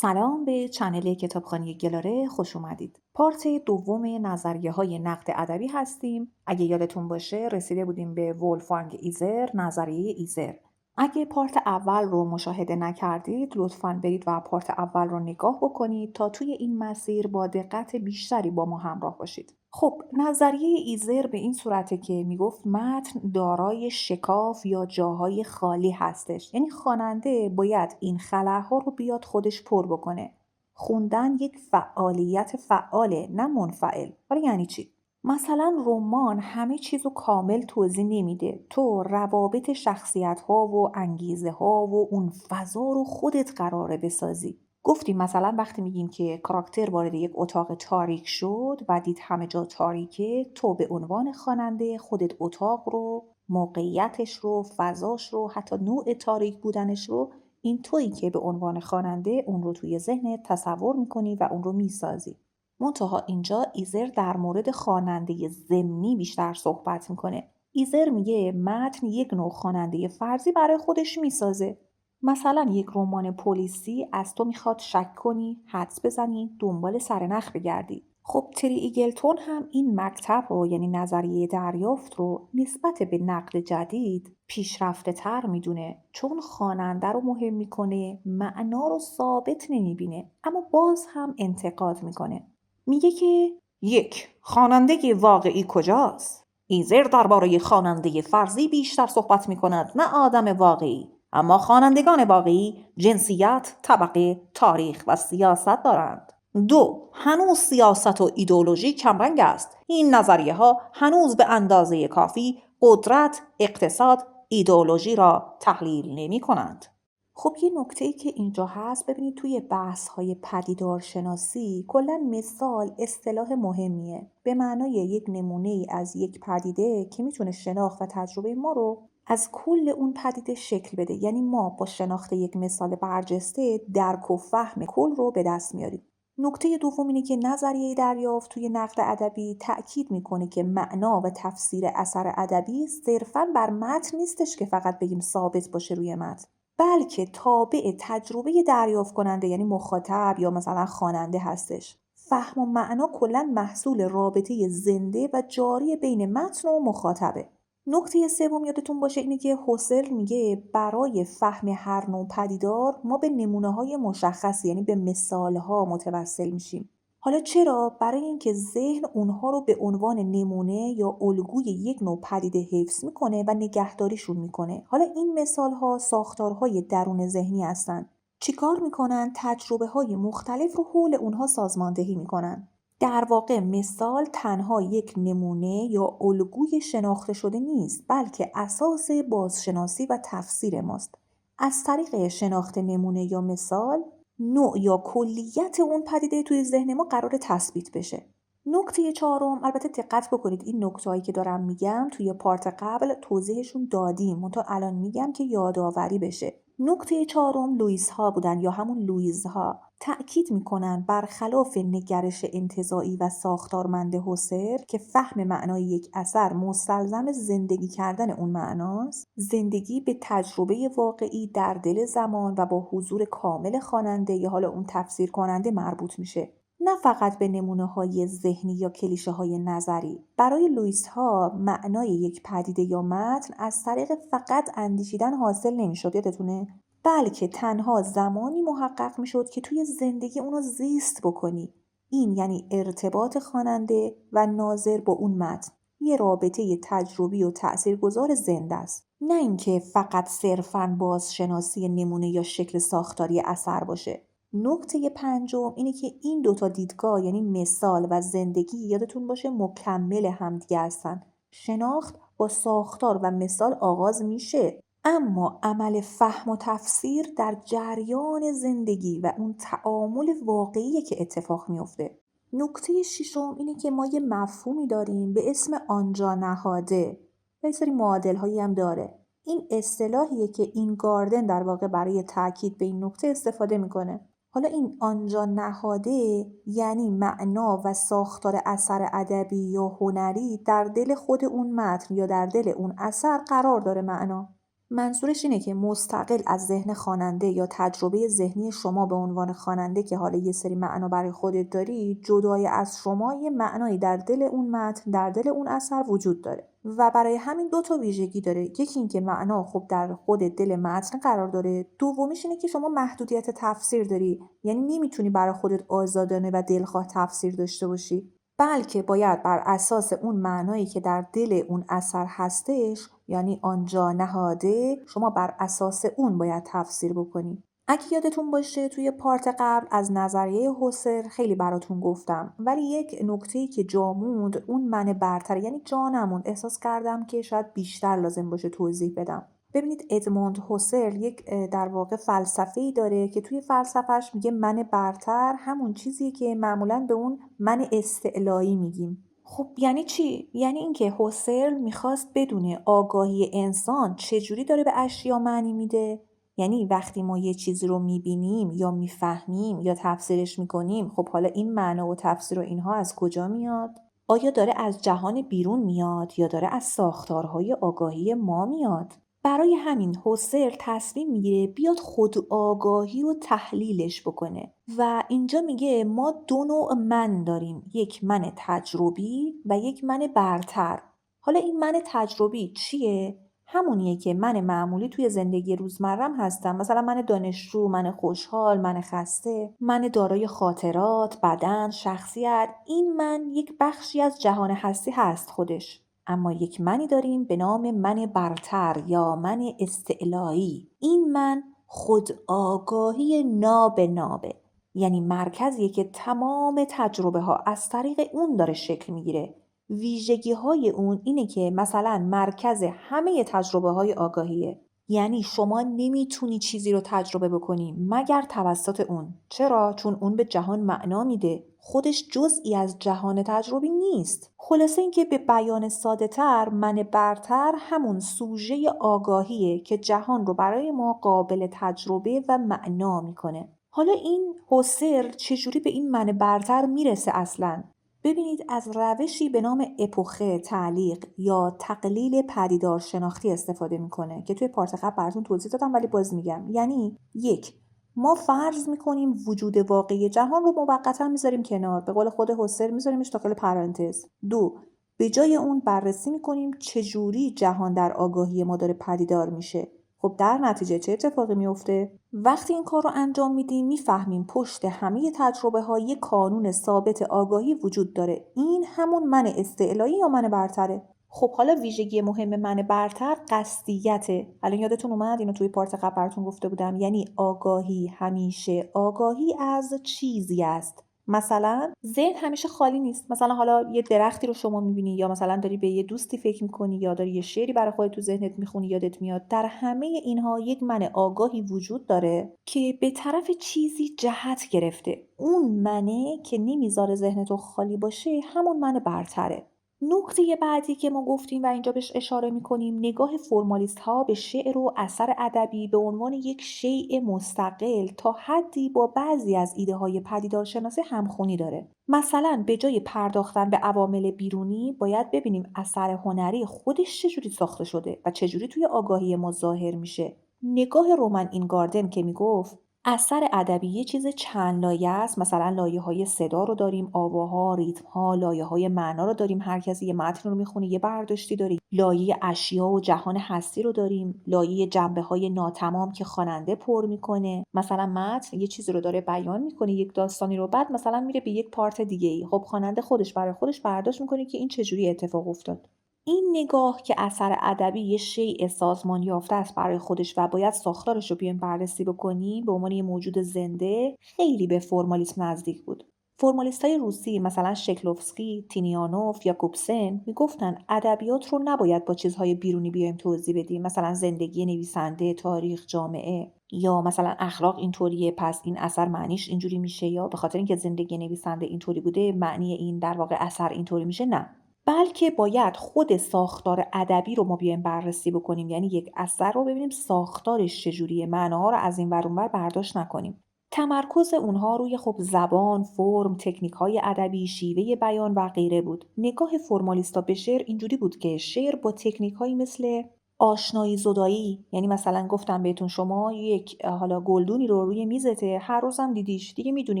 سلام به چنل کتابخانه گلاره خوش اومدید. پارت دوم نظریه‌های نقد ادبی هستیم. اگه یادتون باشه رسیده بودیم به ولفگانگ ایزر، نظریه ایزر. اگه پارت اول رو مشاهده نکردید لطفاً برید و پارت اول رو نگاه بکنید تا توی این مسیر با دقت بیشتری با ما همراه باشید. خب نظریه ایزر به این صورته که میگفت متن دارای شکاف یا جاهای خالی هستش، یعنی خواننده باید این خلاها رو بیاد خودش پر بکنه. خوندن یک فعالیت فعاله نه منفعل. ولی یعنی چی؟ مثلا رمان همه چیزو کامل توضیح نمیده. تو روابط شخصیت ها و انگیزه ها و اون فضا رو خودت قراره بسازی. گفتیم مثلا وقتی میگیم که کاراکتر وارد یک اتاق تاریک شد و دید همه جا تاریکه، تو به عنوان خواننده خودت اتاق رو، موقعیتش رو، فضاش رو، حتی نوع تاریک بودنش رو، این تویی که به عنوان خواننده اون رو توی ذهنت تصور میکنی و اون رو میسازی. منتها اینجا ایزر در مورد خواننده ضمنی بیشتر صحبت میکنه. ایزر میگه متن یک نوع خواننده فرضی برای خودش میسازه. مثلا یک رمان پلیسی از تو میخواد شک کنی، حدس بزنی، دنبال سرنخ بگردی. خب تری ایگلتون هم این مکتب رو، یعنی نظریه دریافت رو، نسبت به نقل جدید پیشرفته تر میدونه، چون خواننده رو مهم میکنه، معنا رو ثابت نمیبینه اما باز هم انتقاد میکنه. میگه که یک خواننده واقعی کجاست؟ ایزر درباره خواننده فرضی بیشتر صحبت میکند نه آدم واقعی. اما خوانندگان واقعی جنسیت، طبقه، تاریخ و سیاست دارند. دو، هنوز سیاست و ایدئولوژی کمرنگ است. این نظریه ها هنوز به اندازه کافی قدرت، اقتصاد، ایدئولوژی را تحلیل نمی کنند. خب یه نکته‌ای که اینجا هست، ببینید توی بحث‌های پدیدارشناسی کلاً مثال اصطلاح مهمیه، به معنای یک نمونه‌ای از یک پدیده که میتونه شناخت و تجربه ما رو از کل اون پدیده شکل بده. یعنی ما با شناخت یک مثال برجسته درک و فهم کل رو به دست میاریم. نکته دوم اینه که نظریه دریافت توی نقد ادبی تأکید میکنه که معنا و تفسیر اثر ادبی صرفاً بر متن نیستش که فقط بگیم ثابت باشه روی متن، بلکه تابع تجربه دریافت کننده یعنی مخاطب یا مثلا خواننده هستش. فهم و معنا کلاً محصول رابطه زنده و جاری بین متن و مخاطبه. نکته سوم یادتون باشه اینه که هوسل میگه برای فهم هر نوع پدیدار ما به نمونه‌های مشخصی یعنی به مثال‌ها متوسل میشیم. حالا چرا؟ برای اینکه ذهن اونها رو به عنوان نمونه یا الگوی یک نوع پدیده حفظ میکنه و نگهداریشون میکنه. حالا این مثال‌ها ساختارهای درون ذهنی هستن. چیکار میکنن؟ تجربه‌های مختلف رو حول اونها سازماندهی میکنن. در واقع مثال تنها یک نمونه یا الگوی شناخته شده نیست، بلکه اساس بازشناسی و تفسیر ماست. از طریق شناخت نمونه یا مثال، نوع یا کلیت اون پدیده توی ذهن ما قرار تثبیت بشه. نکته چهارم، البته دقت بکنید این نکته‌هایی که دارم میگم توی پارت قبل توضیحشون دادیم، منتها الان میگم که یادآوری بشه. نکته چهارم لوئیس ها بودن یا همون لوئیز ها. تأکید میکنن برخلاف نگرش انتزاعی و ساختارمند هوسر که فهم معنای یک اثر مستلزم زندگی کردن اون معناست، زندگی به تجربه واقعی در دل زمان و با حضور کامل خواننده یا حالا اون تفسیر کننده مربوط میشه، نه فقط به نمونه‌های ذهنی یا کلیشه‌های نظری. برای لوئیس ها معنای یک پدیده یا متن از طریق فقط اندیشیدن حاصل نمی‌شد، یادتونه؟ بلکه تنها زمانی محقق می‌شد که توی زندگی اونو زیست بکنی. این یعنی ارتباط خواننده و ناظر با اون متن یه رابطه تجربی و تأثیرگذار زنده است، نه اینکه فقط صرفاً بازشناسی نمونه یا شکل ساختاری اثر باشه. نکته پنجم اینه که این دوتا دیدگاه یعنی مثال و زندگی یادتون باشه مکمل همدیگه هستن. شناخت با ساختار و مثال آغاز میشه، اما عمل فهم و تفسیر در جریان زندگی و اون تعامل واقعی که اتفاق میفته. نکته ششم اینه که ما یه مفهومی داریم به اسم آنجا نهاده. یه سری معادل هایی هم داره. این اصطلاحیه که این گاردن در واقع برای تاکید به این نکته استفاده میکنه. حالا این آنجا نهاده یعنی معنا و ساختار اثر ادبی یا هنری در دل خود اون متن یا در دل اون اثر قرار داره معنا. منظورش اینه که مستقل از ذهن خواننده یا تجربه ذهنی شما به عنوان خواننده که حالا یه سری معنا برای خودت داری، جدای از شما یه معنایی در دل اون متن، در دل اون اثر وجود داره و برای همین دو تا ویژگی داره. یکی این که معنا خب در خود دل متن قرار داره، دومیش اینه که شما محدودیت تفسیر داری، یعنی نمیتونی برای خودت آزادانه و دلخواه تفسیر داشته باشی، بلکه باید بر اساس اون معنایی که در دل اون اثر هستش، یعنی آنجا نهاده، شما بر اساس اون باید تفسیر بکنی. اگه یادتون باشه توی پارت قبل از نظریه هوسر خیلی براتون گفتم، ولی یک نکته‌ای که جا موند اون من برتر، یعنی جا نموند، احساس کردم که شاید بیشتر لازم باشه توضیح بدم. ببینید ادموند هوسرل یک در واقع فلسفه‌ای داره که توی فلسفهش میگه من برتر همون چیزیه که معمولاً به اون من استعلایی میگیم. خب یعنی چی؟ یعنی اینکه هوسرل میخواست بدونه آگاهی انسان چجوری داره به اشیا معنی میده. یعنی وقتی ما یه چیزی رو میبینیم یا میفهمیم یا تفسیرش میکنیم، خب حالا این معنا و تفسیر و اینها از کجا میاد؟ آیا داره از جهان بیرون میاد یا داره از ساختارهای آگاهی ما میاد؟ برای همین هوسرل تصمیم میگیره بیاد خود آگاهی رو تحلیلش بکنه و اینجا میگه ما دو نوع من داریم، یک من تجربی و یک من برتر. حالا این من تجربی چیه؟ همونیه که من معمولی توی زندگی روزمرم هستم، مثلا من دانشجو، من خوشحال، من خسته، من دارای خاطرات، بدن، شخصیت. این من یک بخشی از جهان هستی هست خودش. اما یک منی داریم به نام من برتر یا من استعلایی. این من خود آگاهی نابه، یعنی مرکزیه که تمام تجربه ها از طریق اون داره شکل میگیره. ویژگی های اون اینه که مثلا مرکز همه تجربه های آگاهیه، یعنی شما نمیتونی چیزی رو تجربه بکنی مگر توسط اون. چرا؟ چون اون به جهان معنا میده، خودش جزئی از جهان تجربی نیست. خلاصه اینکه به بیان ساده تر، من برتر همون سوژه آگاهیه که جهان رو برای ما قابل تجربه و معنا میکنه. حالا این هوسرل چجوری به این من برتر میرسه اصلاً؟ ببینید از روشی به نام اپوخه، تعلیق یا تقلیل پدیدار شناختی استفاده میکنه که توی پارت قبل براتون توضیح دادم ولی باز میگم. یعنی یک، ما فرض میکنیم وجود واقعی جهان رو موقتا میذاریم کنار، به قول خود هوسر میذاریمش داخل پرانتز. دو، به جای اون بررسی میکنیم چجوری جهان در آگاهی ما داره پدیدار میشه. خب در نتیجه چه اتفاقی میفته؟ وقتی این کار رو انجام میدیم میفهمیم پشت همه تجربه ها یک قانون ثابت آگاهی وجود داره. این همون من استعلایی یا من برتره. خب حالا ویژگی مهم من برتر قصدیته. الان یادتون اومد اینو توی پارت قبل براتون گفته بودم، یعنی آگاهی همیشه آگاهی از چیزی است. مثلا ذهن همیشه خالی نیست. مثلا حالا یه درختی رو شما میبینی یا مثلا داری به یه دوستی فکر میکنی یا داری یه شعری برای خودت تو ذهنت میخونی یادت میاد، در همه اینها یک من آگاهی وجود داره که به طرف چیزی جهت گرفته. اون منه که نمیذاره ذهنتو خالی باشه همون من برتره. نکته بعدی که ما گفتیم و اینجا بهش اشاره میکنیم، نگاه فرمالیست ها به شعر و اثر ادبی به عنوان یک شیء مستقل تا حدی با بعضی از ایده های پدیدارشناسی همخونی داره. مثلا به جای پرداختن به عوامل بیرونی باید ببینیم اثر هنری خودش چجوری ساخته شده و چجوری توی آگاهی ما ظاهر میشه. نگاه رومن اینگاردن که میگفت اثر ادبی یه چیز چند لایه است، مثلا لایه‌های صدا رو داریم، آواها، ریتم‌ها، لایه‌های معنا رو داریم، هر کسی یه متن رو میخونه یه برداشتی داره، لایه اشیا و جهان هستی رو داریم، لایه جنبه‌های ناتمام که خواننده پر میکنه. مثلا متن یه چیزی رو داره بیان میکنه، یک داستانی رو، بعد مثلا میره به یک پارت دیگه‌ای، خب خواننده خودش برای خودش برداشت میکنه که این چجوری اتفاق افتاد. این نگاه که اثر ادبی یه شیء سازمان یافته است برای خودش و باید ساختارش رو بیایم بررسی بکنیم به عنوان یه موجود زنده، خیلی به فرمالیسم نزدیک بود. فرمالیستای روسی مثلا شکلوفسکی، تینیانوف یا کوبسن میگفتن ادبیات رو نباید با چیزهای بیرونی بیایم توضیح بدیم، مثلا زندگی نویسنده، تاریخ، جامعه، یا مثلا اخلاق اینطوریه پس این اثر معنیش اینجوری میشه، یا به خاطر اینکه زندگی نویسنده اینطوری بوده معنی این در واقع اثر اینطوری میشه. نه، بلکه باید خود ساختار ادبی رو ما بیایم بررسی بکنیم، یعنی یک اثر رو ببینیم ساختارش چجوریه، معناها رو از این ور اون ور برداشت نکنیم. تمرکز اونها روی خب زبان، فرم، تکنیک‌های ادبی، شیوه بیان و غیره بود. نگاه فرمالیستا به شعر اینجوری بود که شعر با تکنیک‌هایی مثل آشنایی زدایی، یعنی مثلا گفتم بهتون شما یک حالا گلدونی رو روی میزته، هر روزم دیدیش، دیگه میدونی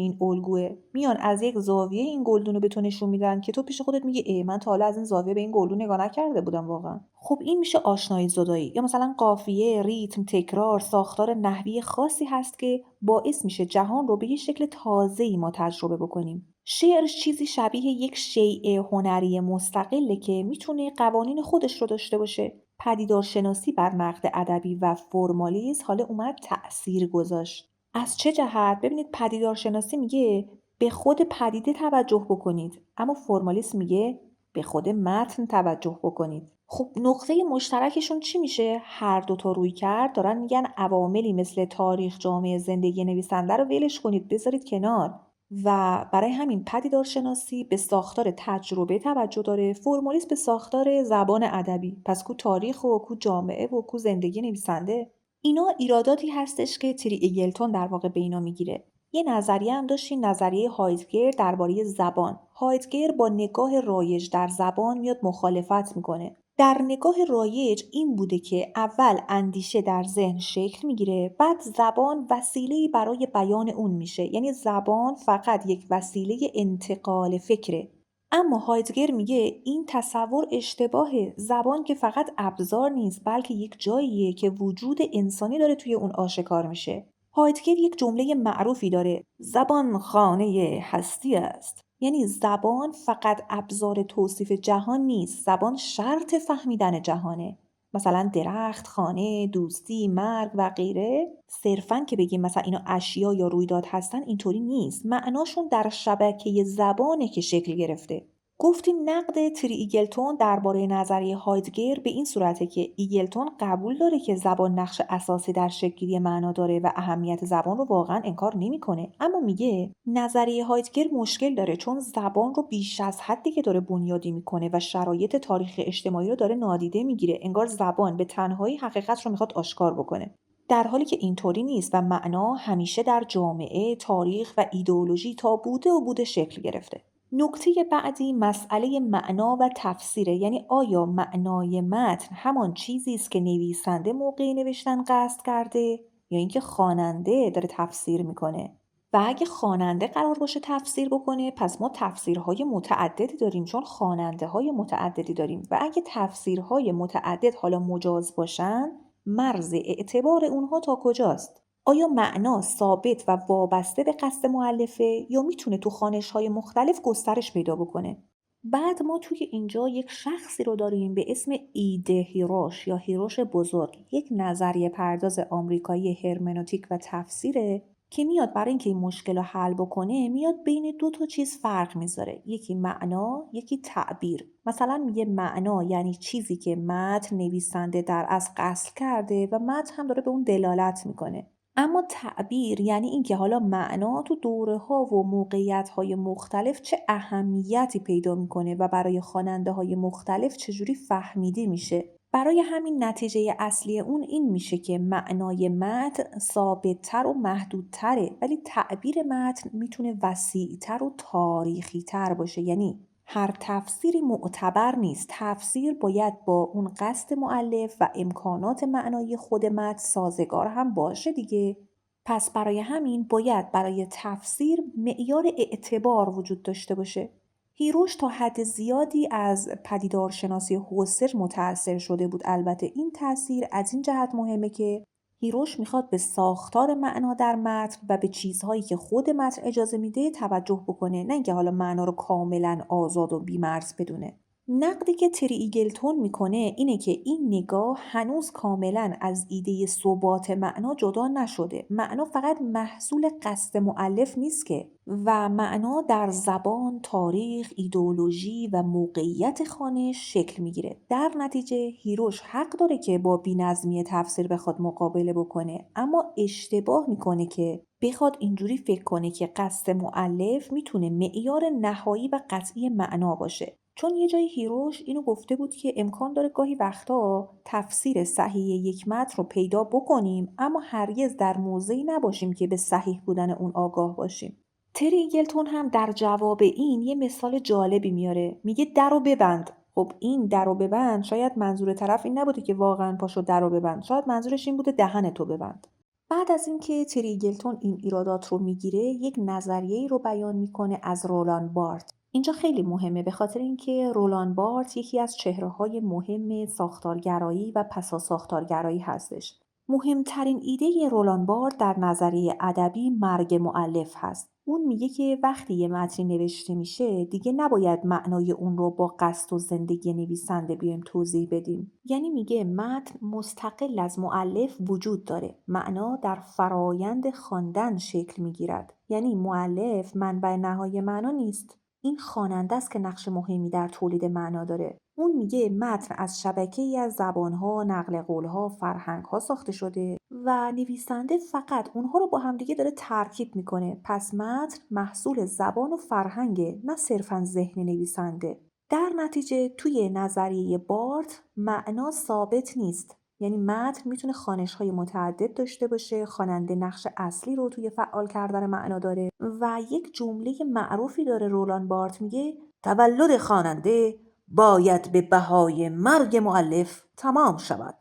این الگوه، میان از یک زاویه این گلدون رو به تو نشون میدن که تو پیش خودت میگی ای من تا حالا از این زاویه به این گلدون نگاه نکرده بودم واقعا. خب این میشه آشنایی زدایی. یا مثلا قافیه، ریتم، تکرار، ساختار نحوی خاصی هست که باعث میشه جهان رو به یه شکل تازه‌ای ما تجربه بکنیم. شعر چیزی شبیه یک شیء هنری مستقله که میتونه قوانین خودش رو داشته باشه. پدیدارشناسی بر نقد ادبی و فرمالیسم حالا اومد تأثیر گذاشت. از چه جهت؟ ببینید پدیدارشناسی میگه به خود پدیده توجه بکنید، اما فرمالیسم میگه به خود متن توجه بکنید. خب نقطه مشترکشون چی میشه؟ هر دو تا رویکرد دارن میگن عواملی مثل تاریخ، جامعه، زندگی نویسنده رو ولش کنید، بذارید کنار. و برای همین پدیدارشناسی به ساختار تجربه توجه داره، فرمالیسم به ساختار زبان ادبی. پس کو تاریخ و کو جامعه و کو زندگی نویسنده؟ اینا ایراداتی هستش که تری ایگلتون در واقع به اینا میگیره. یه نظریه هم داشتیم، نظریه هایدگر درباره زبان. هایدگر با نگاه رایج در زبان میاد مخالفت میکنه. در نگاه رایج این بوده که اول اندیشه در ذهن شکل میگیره، بعد زبان وسیله‌ای برای بیان اون میشه. یعنی زبان فقط یک وسیله انتقال فکره. اما هایدگر میگه این تصور اشتباهه. زبان که فقط ابزار نیست، بلکه یک جاییه که وجود انسانی داره توی اون آشکار میشه. هایدگر یک جمله معروفی داره: زبان خانه هستی است. یعنی زبان فقط ابزار توصیف جهان نیست، زبان شرط فهمیدن جهانه. مثلا درخت، خانه، دوستی، مرگ و غیره، صرفاً که بگیم مثلا اینا اشیا یا رویداد هستن، اینطوری نیست. معناشون در شبکه زبانه که شکل گرفته. گفتیم نقد تری ایگلتون درباره نظریه هایدگر به این صورته که ایگلتون قبول داره که زبان نقش اساسی در شکل‌گیری معنا داره و اهمیت زبان رو واقعا انکار نمیکنه، اما میگه نظریه هایدگر مشکل داره چون زبان رو بیش از حدی که داره بنیادی میکنه و شرایط تاریخ اجتماعی رو داره نادیده میگیره. انگار زبان به تنهایی حقیقت رو میخواد آشکار بکنه، در حالی که اینطوری نیست و معنا همیشه در جامعه، تاریخ و ایدئولوژی تا بوده و بوده شکل گرفته. نکته بعدی مسئله معنا و تفسیره. یعنی آیا معنای متن همان چیزی است که نویسنده موقع نوشتن قصد کرده یا اینکه خواننده داره تفسیر میکنه؟ و اگه خواننده قرار باشه تفسیر بکنه، پس ما تفسیرهای متعددی داریم چون خواننده های متعددی داریم. و اگه تفسیرهای متعدد حالا مجاز باشن، مرز اعتبار اونها تا کجاست؟ آیا معنا ثابت و وابسته به قصد مؤلفه یا میتونه تو خوانش‌های مختلف گسترش پیدا بکنه؟ بعد ما توی اینجا یک شخصی رو داریم به اسم ایده هیروش یا هیروش بزرگ، یک نظریه پرداز آمریکایی هرمنوتیک و تفسیره که میاد برای اینکه این مشکل رو حل بکنه، میاد بین دو تا چیز فرق میذاره، یکی معنا، یکی تعبیر. مثلا میگه معنا یعنی چیزی که متن نویسنده در اصل قصد کرده و متن هم داره به اون دلالت میکنه. اما تعبیر یعنی اینکه حالا معنا تو دوره‌ها و موقعیت‌های مختلف چه اهمیتی پیدا میکنه و برای خواننده‌های مختلف چجوری فهمیده میشه. برای همین نتیجه اصلی اون این میشه که معنای متن ثابت‌تر و محدودتره، ولی تعبیر متن میتونه وسیع‌تر و تاریخی‌تر باشه. یعنی هر تفسیری معتبر نیست. تفسیر باید با اون قصد مؤلف و امکانات معنایی خود متن سازگار هم باشه دیگه. پس برای همین باید برای تفسیر معیار اعتبار وجود داشته باشه. هیروش تا حد زیادی از پدیدارشناسی هوسر متأثر شده بود. البته این تأثیر از این جهت مهمه که هیروش میخواد به ساختار معنا در متن و به چیزهایی که خود متن اجازه میده توجه بکنه، نه اینکه حالا معنا رو کاملا آزاد و بی‌مرز بدونه. نقدی که تری ایگلتون میکنه اینه که این نگاه هنوز کاملا از ایده ثبات معنا جدا نشده. معنا فقط محصول قصد مؤلف نیست که، و معنا در زبان، تاریخ، ایدئولوژی و موقعیت خوانش شکل میگیره. در نتیجه هیروش حق داره که با بی‌نظمی تفسیر بخواد مقابله بکنه، اما اشتباه میکنه که بخواد اینجوری فکر کنه که قصد مؤلف میتونه معیار نهایی و قطعی معنا باشه. چون یه جای هیروش اینو گفته بود که امکان داره گاهی وقتا تفسیر صحیح یک متن رو پیدا بکنیم، اما هرگز در موضعی نباشیم که به صحیح بودن اون آگاه باشیم. تری ایگلتون هم در جواب این یه مثال جالبی میاره. میگه در رو ببند. خب این درو ببند شاید منظور طرف این نبوده که واقعا پاشو درو ببند، شاید منظورش این بوده دهنتو ببند. بعد از اینکه تریگلتون این ایرادات رو میگیره، یک نظریه‌ای رو بیان میکنه از رولان بارت. اینجا خیلی مهمه به خاطر اینکه رولان بارت یکی از چهره‌های مهم ساختارگرایی و پساساختارگرایی هستش. مهمترین ایده رولان بارت در نظریه ادبی مرگ مؤلف هست. اون میگه که وقتی یه متنی نوشته میشه دیگه نباید معنای اون رو با قصد و زندگی نویسنده بیایم توضیح بدیم. یعنی میگه متن مستقل از مؤلف وجود داره. معنا در فرایند خواندن شکل میگیرد. یعنی مؤلف منبع نهایی معنا نیست. این خواننده است که نقش مهمی در تولید معنا داره. اون میگه متن از شبکه‌ای از زبان‌ها، نقل قول‌ها، فرهنگ‌ها ساخته شده و نویسنده فقط اونها رو با همدیگه داره ترکیب میکنه. پس متن محصول زبان و فرهنگه، نه صرفاً ذهن نویسنده. در نتیجه توی نظریه بارت معنا ثابت نیست. یعنی متن میتونه خوانش‌های متعدد داشته باشه، خواننده نقش اصلی رو توی فعال کردن معنا داره و یک جمله معروفی داره رولان بارت میگه تولد خواننده باید به بهای مرگ مؤلف تمام شود.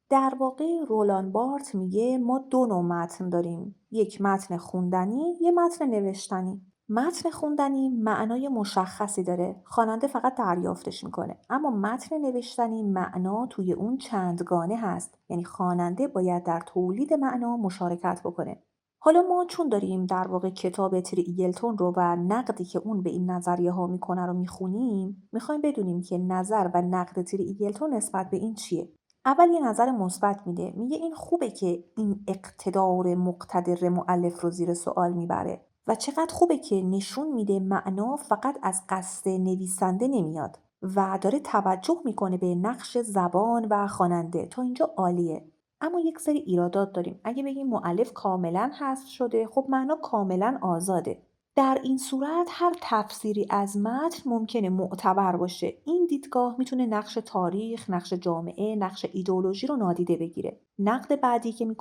در واقع رولان بارت میگه ما دو نوع متن داریم، یک متن خوندنی، یک متن نوشتنی. متن خوندنی معنای مشخصی داره، خواننده فقط دریافتش میکنه، اما متن نوشتنی معنا توی اون چندگانه هست، یعنی خواننده باید در تولید معنا مشارکت بکنه. حالا ما چون داریم در واقع کتاب تریگلتون رو و نقدی که اون به این نظریه ها میکنه رو میخونیم، میخوایم بدونیم که نظر و نقد تریگلتون نسبت به این چیه. اول یه نظر مثبت میده، میگه این خوبه که این اقتدار مقتدر مؤلف رو زیر سوال میبره و چقدر خوبه که نشون میده معنا فقط از قصد نویسنده نمیاد و داره توجه میکنه به نقش زبان و خواننده. تا اینجا عالیه. اما یک سری ایرادات داریم. اگه بگیم مؤلف کاملا حذف شده، خب معنا کاملا آزاده. در این صورت هر تفسیری از متن ممکنه معتبر باشه. این دیدگاه میتونه نقش تاریخ، نقش جامعه، نقش ایدئولوژی رو نادیده بگیره. نقد بعدی که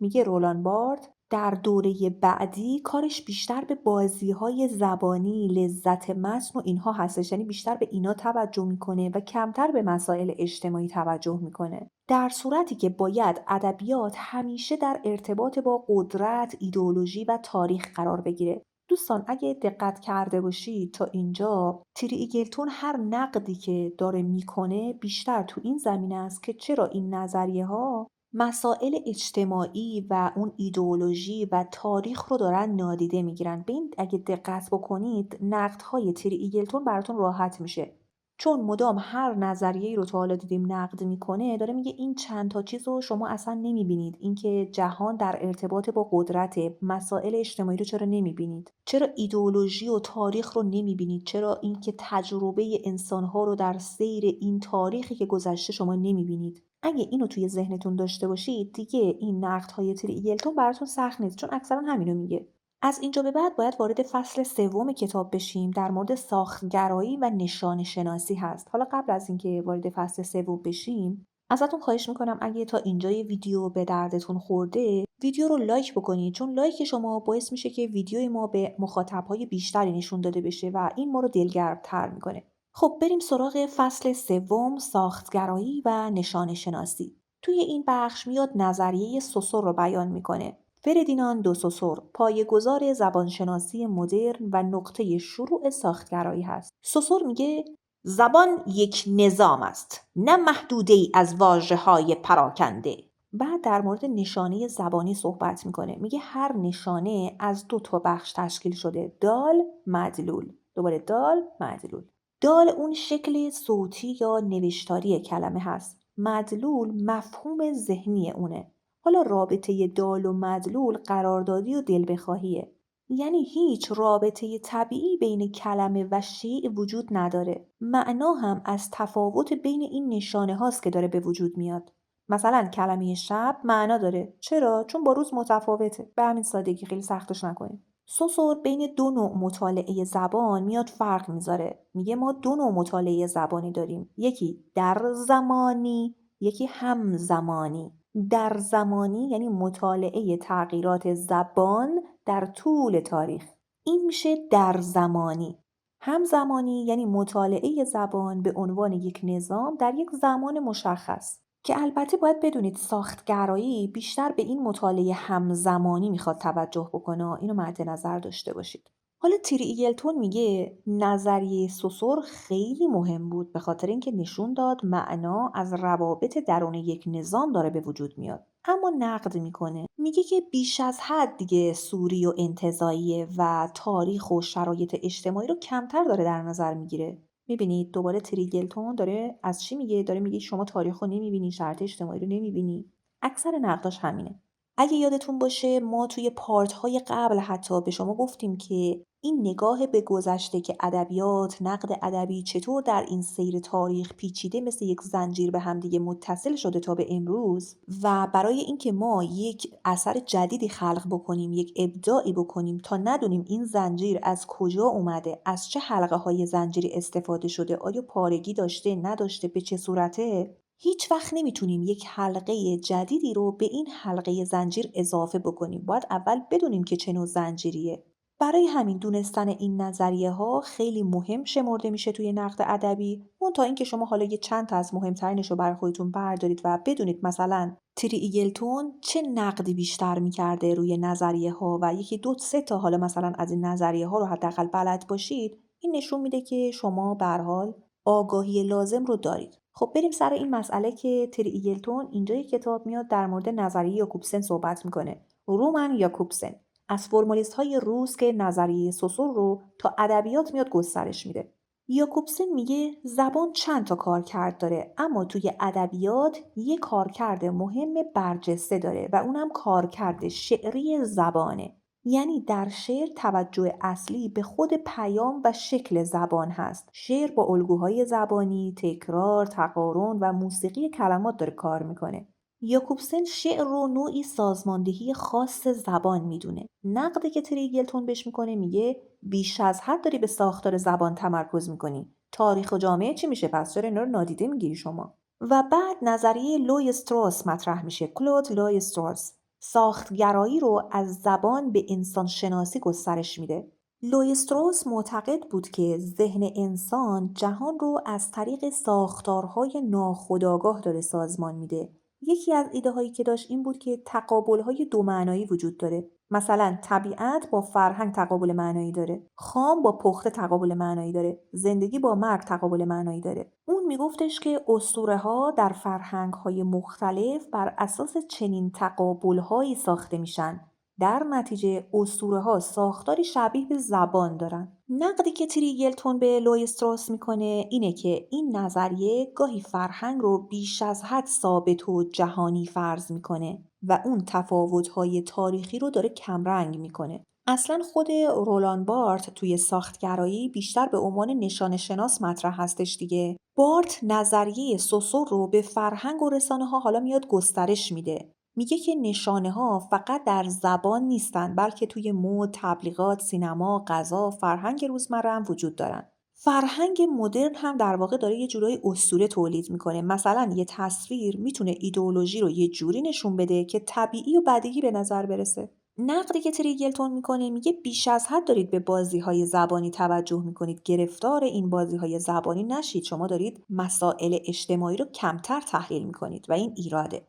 میگه رولان بارت در دوره بعدی کارش بیشتر به بازی‌های زبانی، لذت متن و اینها هستش، یعنی بیشتر به اینا توجه میکنه و کمتر به مسائل اجتماعی توجه میکنه. در صورتی که باید ادبیات همیشه در ارتباط با قدرت، ایدئولوژی و تاریخ قرار بگیره. دوستان اگه دقت کرده باشید تا اینجا تریگلتون هر نقدی که داره میکنه بیشتر تو این زمینه است که چرا این نظریه ها مسائل اجتماعی و اون ایدئولوژی و تاریخ رو دارن نادیده میگیرن. به این اگه دقت بکنید نقدهای تریگلتون براتون راحت میشه، چون مدام هر نظریه‌ای رو تا حالا دیدیم نقد میکنه داره میگه این چند تا چیز رو شما اصلا نمیبینید، اینکه جهان در ارتباط با قدرت، مسائل اجتماعی رو چرا نمیبینید، چرا ایدئولوژی و تاریخ رو نمیبینید، چرا اینکه تجربه انسانها رو در سیر این تاریخی که گذشته شما نمیبینید. اگه اینو توی ذهنتون داشته باشید دیگه این نقدهای تریگلتون براتون سخت نیست، چون اکثرا همینو میگه. از اینجا به بعد باید وارد فصل سوم کتاب بشیم، در مورد ساختگرایی و نشان شناسی هست. حالا قبل از اینکه وارد فصل سوم بشیم ازتون خواهش میکنم اگه تا اینجای ویدیو به دردتون خورده ویدیو رو لایک بکنید، چون لایک شما باعث میشه که ویدیوی ما به مخاطبهای بیشتری نشون داده بشه و این ما رو دلگرم‌تر میکنه. خب بریم سراغ فصل سوم، ساختگرایی و نشان شناسی. توی این بخش میاد نظریه سوسور رو بیان میکنه. فردیناند دو سوسور پایه‌گذار زبانشناسی مدرن و نقطه شروع ساختگرایی هست. سوسور میگه زبان یک نظام است، نه محدوده‌ای از واژه‌های پراکنده. بعد در مورد نشانه زبانی صحبت میکنه. میگه هر نشانه از دو تا بخش تشکیل شده، دال، مدلول. دوباره دال، مدلول. دال اون شکل صوتی یا نوشتاری کلمه هست. مدلول مفهوم ذهنی اونه. حالا رابطه دال و مدلول قراردادی و دل بخواهیه. یعنی هیچ رابطه طبیعی بین کلمه و شیء وجود نداره. معنا هم از تفاوت بین این نشانه هاست که داره به وجود میاد. مثلا کلمه شب معنا داره. چرا؟ چون با روز متفاوته. به همین سادگی، خیلی سختش نکنیم. سوسور بین دو نوع مطالعه زبان میاد فرق میذاره. میگه ما دو نوع مطالعه زبانی داریم. یکی در زمانی، یکی همزمانی. در زمانی یعنی مطالعه تغییرات زبان در طول تاریخ. این میشه در زمانی. همزمانی یعنی مطالعه زبان به عنوان یک نظام در یک زمان مشخص، که البته باید بدونید ساختگرایی بیشتر به این مطالعه همزمانی میخواد توجه بکنه. اینو مد نظر داشته باشید. حالا تری ایگلتون میگه نظریه سوسور خیلی مهم بود به خاطر اینکه نشون داد معنا از روابط درون یک نظام داره به وجود میاد. اما نقد میکنه، میگه که بیش از حد دیگه سوری و انتزاعیه و تاریخ و شرایط اجتماعی رو کمتر داره در نظر میگیره. میبینید دوباره تریگلتون داره از چی میگه؟ داره میگه شما تاریخ رو نمیبینی، شرایط اجتماعی رو نمیبینی. اکثر نقداش همینه. اگه یادتون باشه ما توی پارت‌های قبل حتی به شما گفتیم که این نگاه به گذشته که ادبیات، نقد ادبی چطور در این سیر تاریخ پیچیده مثل یک زنجیر به همدیگه متصل شده تا به امروز، و برای اینکه ما یک اثر جدیدی خلق بکنیم، یک ابداعی بکنیم تا ندونیم این زنجیر از کجا اومده، از چه حلقه‌های زنجیری استفاده شده، آیا پارگی داشته، نداشته، به چه صورته، هیچ وقت نمیتونیم یک حلقه جدیدی رو به این حلقه زنجیر اضافه بکنیم. باید اول بدونیم که چه نوع زنجیریه. برای همین دونستن این نظریه ها خیلی مهم شمرده میشه توی نقد ادبی. اون تا اینکه شما حالا یه چند تا از مهمترینش رو برای خودتون بردارید و بدونید مثلا تری ایگلتون چه نقدی بیشتر میکرده روی نظریه ها و یکی دو سه تا حالا مثلا از این نظریه ها رو حداقل بلد باشید، این نشون میده که شما به هر حال آگاهی لازم رو دارید. خب بریم سر این مسئله که تری ایگلتون اینجای کتاب میاد در مورد نظریه یاکوبسن صحبت میکنه. رومن یاکوبسن از فرمالیست های روس که نظریه سوسور رو تا ادبیات میاد گسترش میده. یاکوبسن میگه زبان چند تا کارکرد داره، اما توی ادبیات یک کارکرد مهم برجسته داره و اونم کارکرد شعری زبانه. یعنی در شعر توجه اصلی به خود پیام و شکل زبان هست. شعر با الگوهای زبانی، تکرار، تقارن و موسیقی کلمات داره کار میکنه. یاکوبسن شعر رو نوعی سازماندهی خاص زبان میدونه. نقدی که تریگلتون بهش میکنه میگه بیش از حد داری به ساختار زبان تمرکز میکنی. تاریخ و جامعه چی میشه؟ پس چرا اینا رو نادیده میگیری شما؟ و بعد نظریه لوی استراس مطرح میشه. کلود لوی استراس ساختگرایی رو از زبان به انسان شناسی گسترش میده. لوی استراس معتقد بود که ذهن انسان جهان رو از طریق ساختارهای ناخودآگاه داره سازمان میده. یکی از ایده هایی که داشت این بود که تقابل های دو معنایی وجود داره. مثلا طبیعت با فرهنگ تقابل معنایی داره، خام با پخته تقابل معنایی داره، زندگی با مرگ تقابل معنایی داره. اون میگفتش که اسطوره ها در فرهنگ های مختلف بر اساس چنین تقابل هایی ساخته میشن. در نتیجه اسطوره‌ها ساختاری شبیه به زبان دارن. نقدی که تریگلتون به لوی استراس میکنه اینه که این نظریه گاهی فرهنگ رو بیش از حد ثابت و جهانی فرض میکنه و اون تفاوت‌های تاریخی رو داره کمرنگ میکنه. اصلا خود رولان بارت توی ساختگرایی بیشتر به عنوان نشان شناس مطرح هستش دیگه. بارت نظریه سوسور رو به فرهنگ و رسانه ها حالا میاد گسترش میده. میگه که نشانه ها فقط در زبان نیستن، بلکه توی مد، تبلیغات، سینما، غذا، فرهنگ روزمره هم وجود دارن. فرهنگ مدرن هم در واقع داره یه جورای اسطوره تولید میکنه. مثلا یه تصویر میتونه ایدئولوژی رو یه جوری نشون بده که طبیعی و بدیهی به نظر برسه. نقدی که تریگلتون میکنه میگه بیش از حد دارید به بازی‌های زبانی توجه میکنید. گرفتار این بازی‌های زبانی نشید. شما دارید مسائل اجتماعی رو کمتر تحلیل میکنید و این ایراده.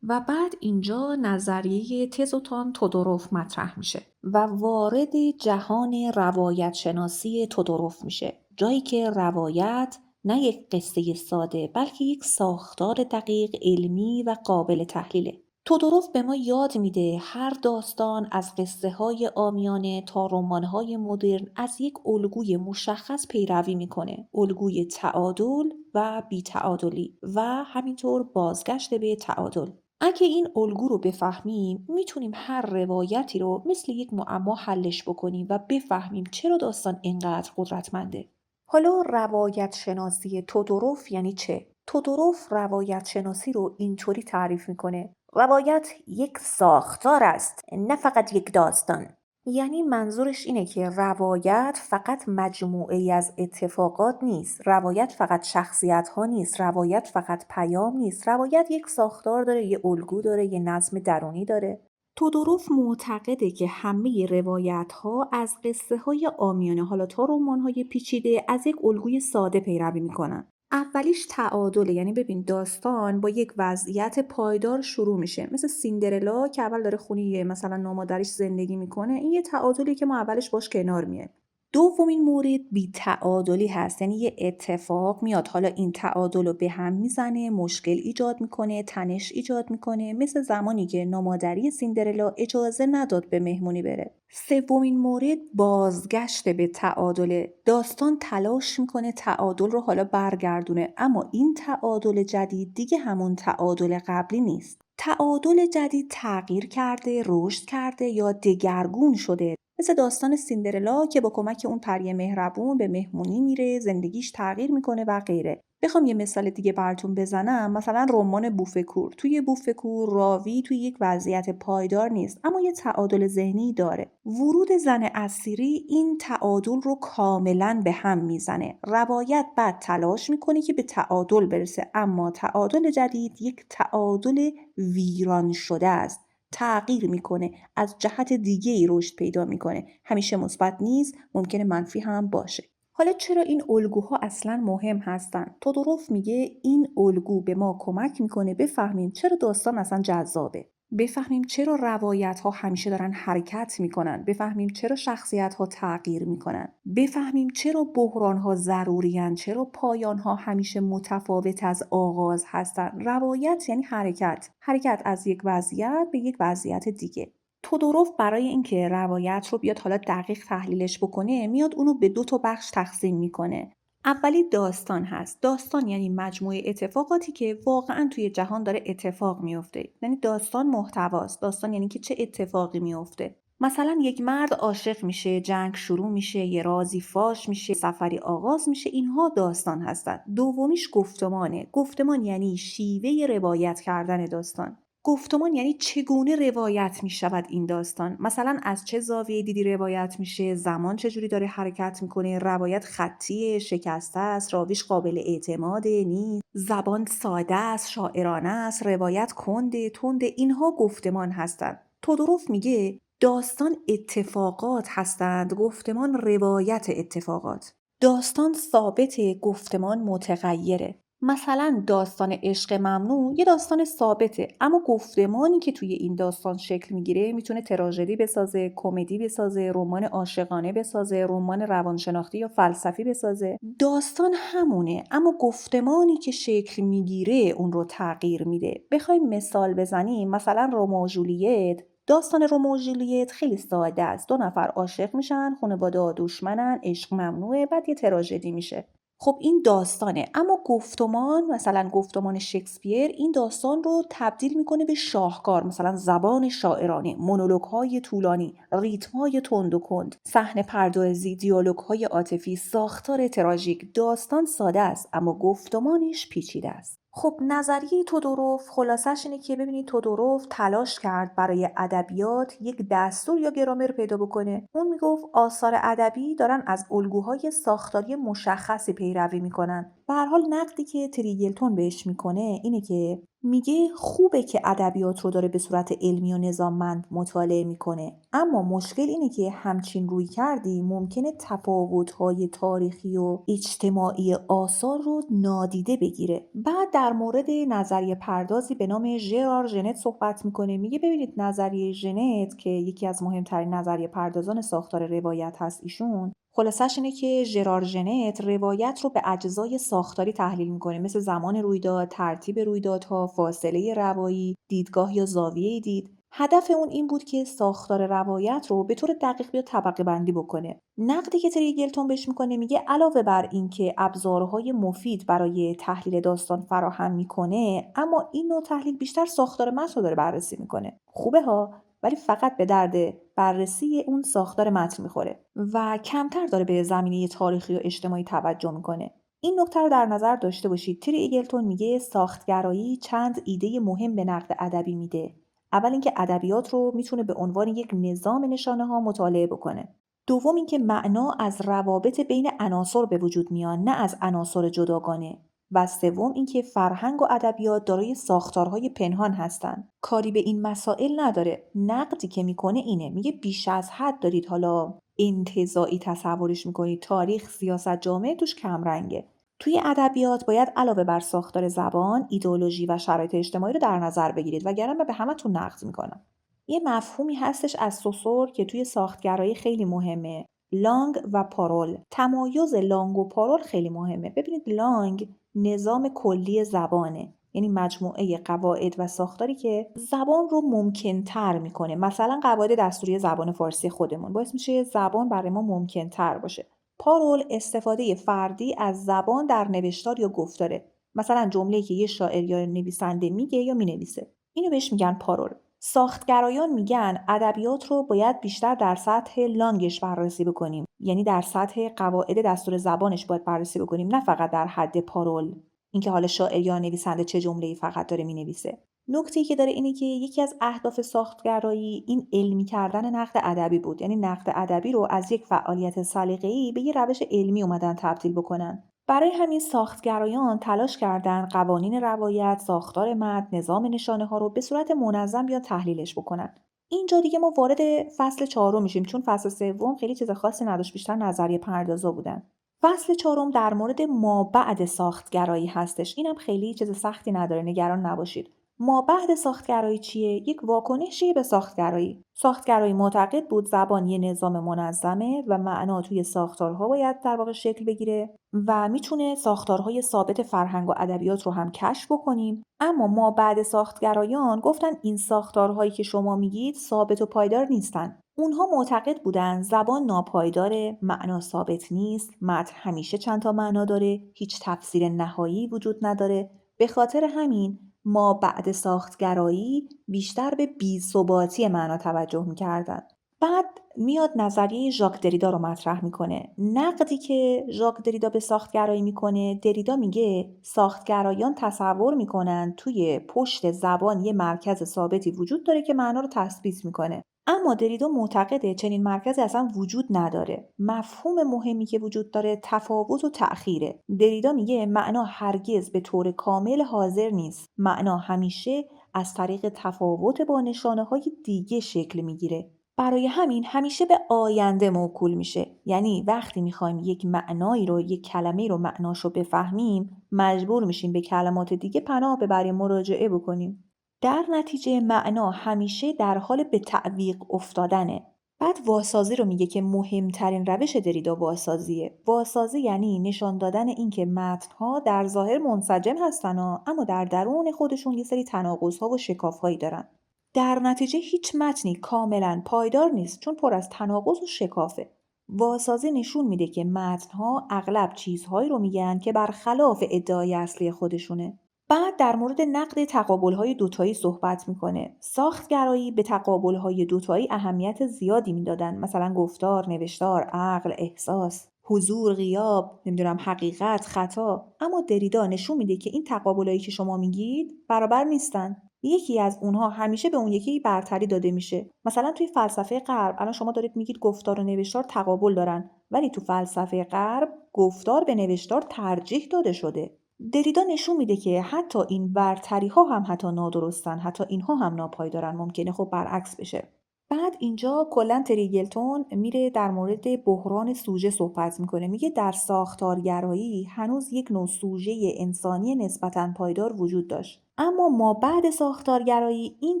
و بعد اینجا نظریه تزوتان تودوروف مطرح میشه و وارد جهان روایت شناسی تودوروف میشه. جایی که روایت نه یک قصه ساده بلکه یک ساختار دقیق، علمی و قابل تحلیله. تودوروف به ما یاد میده هر داستان از قصه های عامیانه تا رمان های مدرن از یک الگوی مشخص پیروی میکنه. الگوی تعادل و بی‌تعادلی و همینطور بازگشت به تعادل. اگه این الگو رو بفهمیم میتونیم هر روایتی رو مثل یک معما حلش بکنیم و بفهمیم چرا داستان اینقدر قدرتمنده. حالا روایت شناسی تودوروف یعنی چه؟ تودوروف روایت شناسی رو اینطوری تعریف میکنه: روایت یک ساختار است، نه فقط یک داستان. یعنی منظورش اینه که روایت فقط مجموعه‌ای از اتفاقات نیست، روایت فقط شخصیت ها نیست، روایت فقط پیام نیست، روایت یک ساختار داره، یه الگو داره، یه نظم درونی داره. تودوروف معتقده که همه روایت‌ها از قصه‌های عامیانه، حالا تا رمان‌های پیچیده، از یک الگوی ساده پیروی می‌کنن. اولیش تعادله، یعنی ببین داستان با یک وضعیت پایدار شروع میشه، مثل سیندرلا که اول داره خونه مثلا نامادریش زندگی میکنه. این یه تعادلی که ما اولش باش کنار میایم. دومین مورد بی‌تعادلی هست، یعنی یه اتفاق میاد، حالا این تعادل رو به هم میزنه، مشکل ایجاد میکنه، تنش ایجاد میکنه، مثل زمانی که نامادری سیندرلا اجازه نداد به مهمونی بره. سومین مورد بازگشت به تعادل. داستان تلاش میکنه تعادل رو حالا برگردونه، اما این تعادل جدید دیگه همون تعادل قبلی نیست. تعادل جدید تغییر کرده، رشد کرده یا دگرگون شده. مثل داستان سیندرلا که با کمک اون پری مهربون به مهمونی میره، زندگیش تغییر میکنه و غیره. بخوام یه مثال دیگه براتون بزنم، مثلا رمان بوفکور. توی بوفکور راوی توی یک وضعیت پایدار نیست، اما یه تعادل ذهنی داره. ورود زن اسیری این تعادل رو کاملا به هم میزنه. روایت بعد تلاش میکنه که به تعادل برسه، اما تعادل جدید یک تعادل ویران شده است. تغییر میکنه، از جهت دیگه‌ای رشد پیدا میکنه. همیشه مثبت نیست، ممکنه منفی هم باشه. حالا چرا این الگوها اصلا مهم هستن؟ تودوروف میگه این الگو به ما کمک میکنه بفهمیم چرا داستان اصلا جذابه. بفهمیم چرا روایت‌ها همیشه دارن حرکت میکنن. بفهمیم چرا شخصیت‌ها تغییر میکنن. بفهمیم چرا بحران‌ها ضروریان. چرا پایان‌ها همیشه متفاوت از آغاز هستن. روایت یعنی حرکت. حرکت از یک وضعیت به یک وضعیت دیگه. تودوروف برای اینکه روایت رو بیاد حالا دقیق تحلیلش بکنه، میاد اونو به 2 تا بخش تقسیم میکنه. اولی داستان هست. داستان یعنی مجموعه اتفاقاتی که واقعا توی جهان داره اتفاق میفته. یعنی داستان محتواست. داستان یعنی که چه اتفاقی میفته. مثلا یک مرد عاشق میشه، جنگ شروع میشه، یه رازی فاش میشه، سفری آغاز میشه. اینها داستان هستن. دومیش گفتمانه. گفتمان یعنی شیوه روایت کردن داستان. گفتمان یعنی چگونه روایت می شود این داستان. مثلا از چه زاویه دیدی روایت میشه، زمان چجوری داره حرکت میکنه، روایت خطی، شکسته است، راویش قابل اعتماده نیست، زبان ساده است، شاعرانه است، روایت کنده، تنده. اینها گفتمان هستند. تودوروف میگه داستان اتفاقات هستند، گفتمان روایت اتفاقات. داستان ثابته، گفتمان متغیره. مثلا داستان عشق ممنوع یه داستان ثابته، اما گفتمانی که توی این داستان شکل میگیره میتونه تراژدی بسازه، کمدی بسازه، رمان عاشقانه بسازه، رمان روانشناختی یا فلسفی بسازه. داستان همونه، اما گفتمانی که شکل میگیره اون رو تغییر میده. بخوایم مثال بزنیم، مثلا رومئو و جولیت. داستان رومئو و جولیت خیلی ساده است. 2 نفر عاشق میشن، خانواده‌ها دشمنن، عشق ممنوعه، بعد یه تراژدی میشه. خب این داستانه، اما گفتمان، مثلا گفتمان شکسپیر این داستان رو تبدیل میکنه به شاهکار. مثلا زبان شاعرانه، مونولوگ‌های طولانی، ریتم‌های تند و کند، صحنه پردازی، دیالوگ‌های عاطفی، ساختار تراژیک. داستان ساده است اما گفتمانش پیچیده است. خب نظریه تودوروف خلاصش اینه که ببینید تودوروف تلاش کرد برای ادبیات یک دستور یا گرامر پیدا بکنه. اون میگفت آثار ادبی دارن از الگوهای ساختاری مشخصی پیروی میکنن. به هر حال نقدی که تریگلتون بهش میکنه اینه که میگه خوبه که ادبیات رو داره به صورت علمی و نظاممند مطالعه میکنه، اما مشکل اینه که همچین روی کردی ممکنه تفاوت‌های تاریخی و اجتماعی آثار رو نادیده بگیره. بعد در مورد نظریه پردازی به نام ژرار ژنت صحبت میکنه. میگه ببینید نظریه ژنت که یکی از مهمترین نظریه پردازان ساختار روایت هست، ایشون خلاصش اینه که ژرار ژنت روایت رو به اجزای ساختاری تحلیل میکنه، مثل زمان رویداد، ترتیب رویدادها، فاصله روایی، دیدگاه یا زاویه دید. هدف اون این بود که ساختار روایت رو به طور دقیق یا طبقه بندی بکنه. نقدی که تریگلتون بهش میکنه میگه علاوه بر این که ابزارهای مفید برای تحلیل داستان فراهم میکنه، اما این نوع تحلیل بیشتر ساختار متن رو داره بررسی میکنه. خوبه ها، ولی فقط به درد بررسی اون ساختار متن میخوره و کمتر داره به زمینه تاریخی و اجتماعی توجه میکنه. این نکته رو در نظر داشته باشید. ایگلتون میگه ساختگرایی چند ایده مهم به نقد ادبی میده. اول اینکه ادبیات رو میتونه به عنوان یک نظام نشانه ها مطالعه بکنه. دوم اینکه معنا از روابط بین عناصر به وجود میاد، نه از عناصر جداگانه. و سوم اینکه فرهنگ و ادبیات دارای ساختارهای پنهان هستن. کاری به این مسائل نداره. نقدی که میکنه اینه، میگه بیش از حد دارید حالا انتزاعی تصورش میکنید، تاریخ، سیاست، جامعه توش کمرنگه. توی ادبیات باید علاوه بر ساختار زبان، ایدئولوژی و شرایط اجتماعی رو در نظر بگیرید، وگرنه من به همتون نقد میکنم. یه مفهومی هستش از سوسور که توی ساختگرایی خیلی مهمه. لانگ و پارول. تمایز لانگ و پارول خیلی مهمه. ببینید لانگ نظام کلی زبانه، یعنی مجموعه قواعد و ساختاری که زبان رو ممکن‌تر میکنه. مثلا قواعد دستوری زبان فارسی خودمون باعث میشه زبان برای ما ممکن‌تر باشه. پارول استفاده فردی از زبان در نوشتار یا گفتاره. مثلا جمله‌ای که یه شاعر یا نویسنده میگه یا مینویسه. اینو بهش میگن پارول. ساختگرایان میگن ادبیات رو باید بیشتر در سطح لانگش بررسی بکنیم، یعنی در سطح قواعد دستور زبانش باید بررسی بکنیم، نه فقط در حد پارول، اینکه حالا شاعر یا نویسنده چه جمله‌ای فقط داره مینویسه. نکته‌ای که داره اینه که یکی از اهداف ساختگرایی این علمی کردن نقد ادبی بود، یعنی نقد ادبی رو از یک فعالیت سلیقه‌ای به یه روش علمی اومدن تبدیل بکنن. برای همین ساختگرایان تلاش کردند قوانین روایت، ساختار متن، نظام نشانه‌ها رو به صورت منظم بیان تحلیلش بکنن. اینجا دیگه ما وارد فصل 4 میشیم، چون فصل 3 خیلی چیز خاصی نداشت، بیشتر نظریه پردازا بودن. فصل 4 در مورد مابعد ساختگرایی هستش. اینم خیلی چیز سختی نداره، نگران نباشید. مابعد ساختگرایی چیه؟ یک واکنشی به ساختگرایی. ساختگرایی معتقد بود زبان یه نظام منظمه و معنا توی ساختارها باید در واقع شکل بگیره و میتونه ساختارهای ثابت فرهنگ و ادبیات رو هم کشف بکنیم. اما ما بعد ساختگرایان گفتن این ساختارهایی که شما میگید ثابت و پایدار نیستن. اونها معتقد بودن زبان ناپایداره، معنا ثابت نیست، متن همیشه چند تا معنا داره، هیچ تفسیر نهایی وجود نداره. به خاطر همین ما بعد ساختگرایی بیشتر به بی‌ثباتی معنا توجه میکردن. بعد میاد نظریه ژاک دریدا رو مطرح میکنه. نقدی که ژاک دریدا به ساختگرایی میکنه، دریدا میگه ساختگرایان تصور میکنن توی پشت زبان یه مرکز ثابتی وجود داره که معنا رو تثبیت میکنه. اما دریدا معتقده چنین مرکزی اصلا وجود نداره. مفهوم مهمی که وجود داره تفاوت و تأخیره. دریدا میگه معنا هرگز به طور کامل حاضر نیست. معنا همیشه از طریق تفاوت با نشانه‌های دیگه شکل میگیره. برای همین همیشه به آینده موکول میشه. یعنی وقتی میخوایم یک معنایی رو، یک کلمه رو معناش رو بفهمیم، مجبور میشیم به کلمات دیگه پناه ببریم، مراجعه بکنیم. در نتیجه معنا همیشه در حال به تعویق افتادنه. بعد واسازی رو میگه که مهمترین روش دریدا واسازیه. واسازی یعنی نشان دادن اینکه متن‌ها در ظاهر منسجم هستن اما در درون خودشون یه سری تناقض‌ها و شکاف‌هایی دارن. در نتیجه هیچ متنی کاملا پایدار نیست، چون پر از تناقض و شکافه. واسازی نشون میده که متن‌ها اغلب چیزهایی رو میگن که برخلاف ادعای اصلی خودشونه. بعد در مورد نقد تقابل‌های دوتایی صحبت میکنه. ساختگرایی به تقابل‌های دوتایی اهمیت زیادی میدادن، مثلا گفتار، نوشتار، عقل، احساس، حضور، غیاب، نمیدونم حقیقت، خطا. اما دریدا نشون میده که این تقابلایی که شما میگید برابر نیستن. یکی از اونها همیشه به اون یکی برتری داده میشه. مثلا توی فلسفه غرب الان شما دارید میگید گفتار و نوشتار تقابل دارن، ولی تو فلسفه غرب گفتار به نوشتار ترجیح داده شده. دریدا نشون میده که حتی این برتری ها هم حتی نادرستن، حتی اینها هم ناپایدارن، ممکنه خب برعکس بشه. بعد اینجا کلا تریگلتون میره در مورد بحران سوژه صحبت میکنه. میگه در ساختارگرایی هنوز یک نوع سوژه انسانی نسبتاً پایدار وجود داشت، اما ما بعد ساختارگرایی این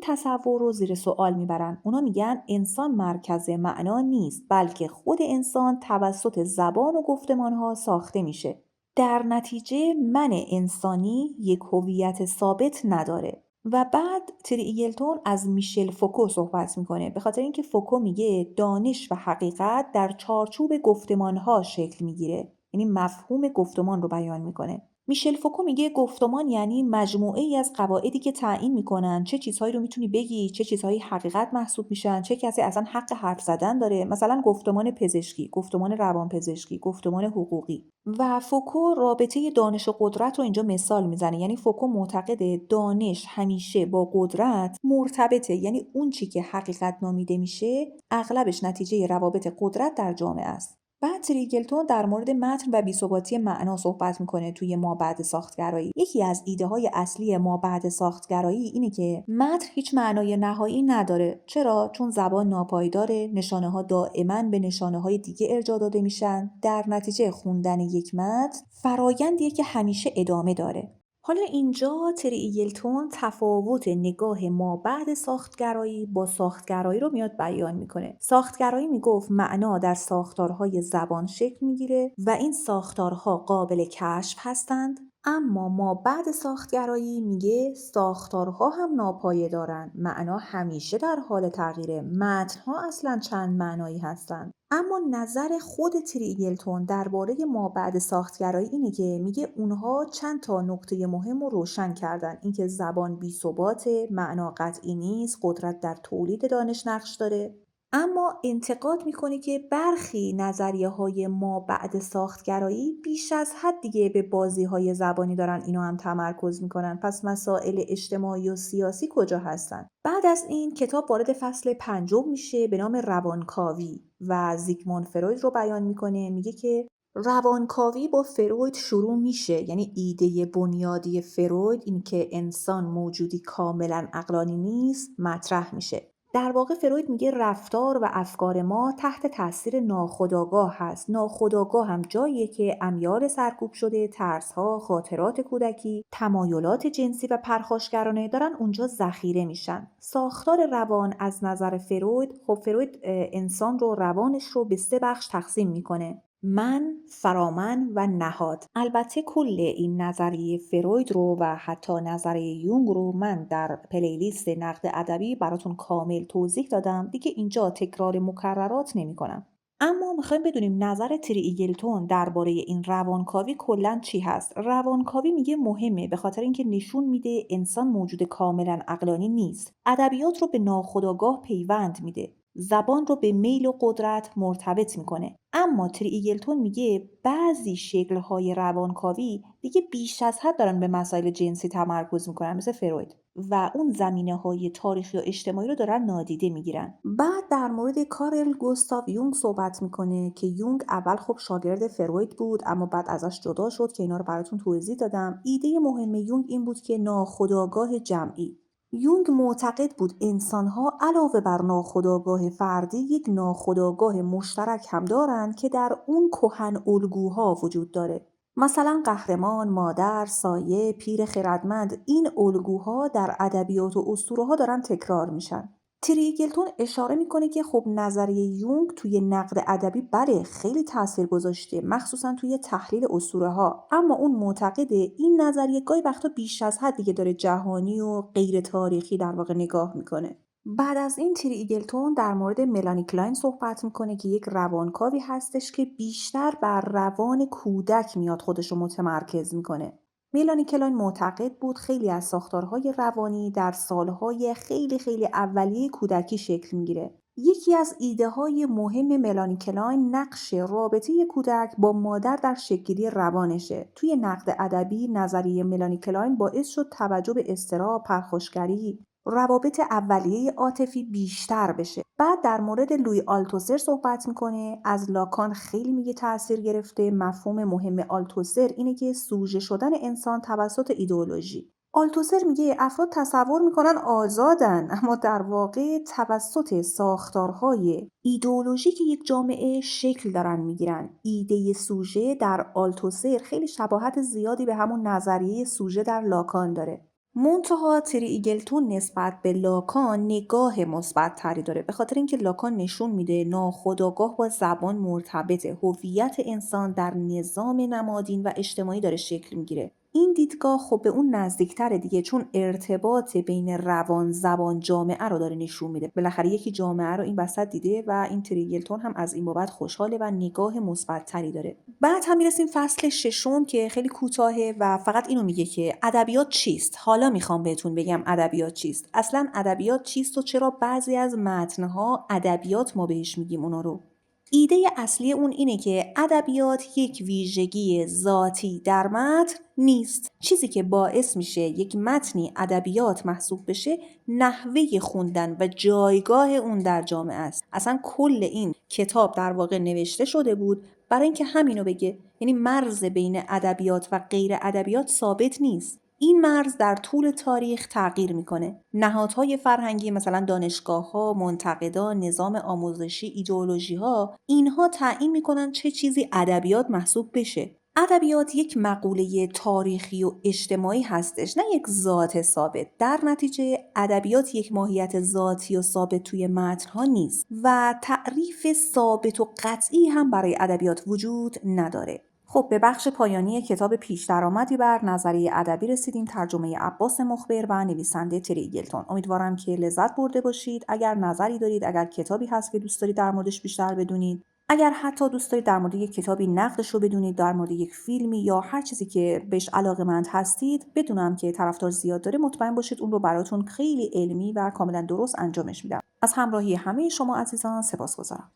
تصور رو زیر سوال میبرن. اونا میگن انسان مرکز معنا نیست، بلکه خود انسان توسط زبان و گفتمانها ساخته میشه. در نتیجه من انسانی یک هویت ثابت نداره. و بعد تریگلتون از میشل فوکو صحبت میکنه، به خاطر اینکه فوکو میگه دانش و حقیقت در چارچوب گفتمانها شکل میگیره، یعنی مفهوم گفتمان رو بیان میکنه. میشل فوکو میگه گفتمان یعنی مجموعه ای از قواعدی که تعیین میکنن چه چیزهایی رو میتونی بگی، چه چیزهایی حقیقت محسوب میشن، چه کسی اصلا حق حرف زدن داره. مثلا گفتمان پزشکی، گفتمان روانپزشکی، گفتمان حقوقی. و فوکو رابطه دانش و قدرت رو اینجا مثال میزنه. یعنی فوکو معتقده دانش همیشه با قدرت مرتبطه، یعنی اون چی که حقیقت نامیده میشه اغلبش نتیجه روابط قدرت در جامعه است. بعد تریگلتون در مورد متن و بی‌ثباتی معنا صحبت میکنه توی مابعد ساختگرایی. یکی از ایده های اصلی مابعد ساختگرایی اینه که متن هیچ معنای نهایی نداره. چرا؟ چون زبان ناپایداره، نشانه ها دائما به نشانه های دیگه ارجاع داده میشن. در نتیجه خوندن یک متن فرایندیه که همیشه ادامه داره. حالا اینجا تری ایگلتون تفاوت نگاه مابعد ساختگرایی با ساختگرایی رو میاد بیان میکنه. ساختگرایی میگفت معنا در ساختارهای زبان شکل میگیره و این ساختارها قابل کشف هستند، اما مابعد ساختگرایی میگه ساختارها هم ناپایدارن، معنا همیشه در حال تغییره، متنها اصلا چند معنایی هستند. اما نظر خود تریگلتون درباره مابعد ساختگرایی اینه که میگه اونها چند تا نکته مهم رو روشن کردن. اینکه زبان بی‌ثباته، معنا قطعی نیست، قدرت در تولید دانش نقش داره. اما انتقاد میکنه که برخی نظریه‌های مابعد ساختگرایی بیش از حد دیگه به بازی‌های زبانی دارن اینو هم تمرکز میکنن. پس مسائل اجتماعی و سیاسی کجا هستن؟ بعد از این کتاب وارد فصل 5 میشه به نام روانکاوی و زیگموند فروید رو بیان میکنه. میگه که روانکاوی با فروید شروع میشه، یعنی ایده بنیادی فروید این که انسان موجودی کاملا عقلانی نیست مطرح میشه. در واقع فروید میگه رفتار و افکار ما تحت تاثیر ناخودآگاه هست. ناخودآگاه هم جاییه که امیال سرکوب شده، ترس‌ها، خاطرات کودکی، تمایلات جنسی و پرخاشگرانه دارن اونجا ذخیره میشن. ساختار روان از نظر فروید، خب فروید انسان رو، روانش رو به 3 بخش تقسیم میکنه: من، فرامن و نهاد. البته کل این نظریه فروید رو و حتی نظریه یونگ رو من در پلیلیست نقد ادبی براتون کامل توضیح دادم، دیگه اینجا تکرار مکررات نمی کنم. اما میخوایم بدونیم نظر تری ایگلتون درباره این روانکاوی کلاً چی هست. روانکاوی میگه مهمه به خاطر اینکه نشون میده انسان موجود کاملاً عقلانی نیست. ادبیات رو به ناخودآگاه پیوند میده. زبان رو به میل و قدرت مرتبط میکنه. اما تری ایگلتون میگه بعضی شکل‌های روانکاوی دیگه بیش از حد دارن به مسائل جنسی تمرکز میکنن، مثل فروید، و اون زمینه‌های تاریخی و اجتماعی رو دارن نادیده میگیرن. بعد در مورد کارل گوستاو یونگ صحبت میکنه که یونگ اول خب شاگرد فروید بود، اما بعد ازش جدا شد که اینا رو براتون توضیح دادم. ایده مهم یونگ این بود که ناخودآگاه جمعی. یونگ معتقد بود انسان‌ها علاوه بر ناخودآگاه فردی یک ناخودآگاه مشترک هم دارند که در اون کهن الگوها وجود داره. مثلا قهرمان، مادر، سایه، پیر خردمند، این الگوها در ادبیات و اسطوره‌ها دارن تکرار میشن. تریگلتون اشاره میکنه که خب نظریه یونگ توی نقد ادبی بله خیلی تاثیر گذاشته، مخصوصا توی تحلیل اسطوره‌ها، اما اون معتقده این نظریه گاهی وقتا بیش از حد دیگه داره جهانی و غیر تاریخی در واقع نگاه میکنه. بعد از این تریگلتون در مورد ملانی کلاین صحبت میکنه که یک روانکاوی هستش که بیشتر بر روان کودک میاد خودش رو متمرکز میکنه. ملانی کلاین معتقد بود خیلی از ساختارهای روانی در سالهای خیلی اولیه کودکی شکل میگیره. یکی از ایده های مهم ملانی کلاین نقش رابطه کودک با مادر در شکل‌گیری روانشه. توی نقد ادبی نظریه ملانی کلاین باعث شد توجه به اضطراب، پرخاشگری، روابط اولیه عاطفی بیشتر بشه. بعد در مورد لوی آلتوسر صحبت میکنه. از لاکان خیلی میگه تأثیر گرفته. مفهوم مهم آلتوسر اینه که سوژه شدن انسان توسط ایدئولوژی. آلتوسر میگه افراد تصور میکنن آزادن، اما در واقع توسط ساختارهای ایدئولوژی که یک جامعه شکل دارن میگیرن. ایده سوژه در آلتوسر خیلی شباهت زیادی به همون نظریه سوژه در لاکان داره. منتها تری ایگلتون نسبت به لاکان نگاه مثبت تری داره، به خاطر اینکه لاکان نشون میده ناخودآگاه با زبان مرتبطه، هویت انسان در نظام نمادین و اجتماعی داره شکل میگیره. این دیدگاه خب به اون نزدیکتره دیگه، چون ارتباط بین روان، زبان، جامعه رو داره نشون میده. بالاخره یکی جامعه رو این وسط دیده و این تریگلتون هم از این بابت خوشحاله و نگاه مثبت تری داره. بعد هم میرسیم فصل 6 که خیلی کوتاهه و فقط اینو میگه که ادبیات چیست. حالا میخوام بهتون بگم ادبیات چیست. اصلا ادبیات چیست و چرا بعضی از متنها ادبیات ما بهش میگیم اونا رو. ایده اصلی اون اینه که ادبیات یک ویژگی ذاتی در متن نیست. چیزی که باعث میشه یک متنی ادبیات محسوب بشه نحوه خوندن و جایگاه اون در جامعه است. اصلا کل این کتاب در واقع نوشته شده بود برای اینکه همینو بگه، یعنی مرز بین ادبیات و غیر ادبیات ثابت نیست. این مرز در طول تاریخ تغییر میکنه. نهادهای فرهنگی مثلا دانشگاه‌ها، منتقدان، نظام آموزشی، ایدئولوژی‌ها، اینها تعیین میکنن چه چیزی ادبیات محسوب بشه. ادبیات یک مقوله تاریخی و اجتماعی هستش، نه یک ذات ثابت. در نتیجه ادبیات یک ماهیت ذاتی و ثابت توی متن‌ها نیست و تعریف ثابت و قطعی هم برای ادبیات وجود نداره. خب به بخش پایانی کتاب پیش درآمدی بر نظریه ادبی رسیدیم، ترجمه عباس مخبر و نویسنده تریگلتون. امیدوارم که لذت برده باشید. اگر نظری دارید، اگر کتابی هست که دوست دارید در موردش بیشتر بدونید، اگر حتی دوست دارید در مورد یک کتابی نقدش رو بدونید، در مورد یک فیلمی یا هر چیزی که بهش علاقه‌مند هستید، بدونم که طرفدار زیاد داره، مطمئن باشید اون رو براتون خیلی علمی و کاملا درست انجامش میدم. از همراهی همه شما عزیزان سپاسگزارم.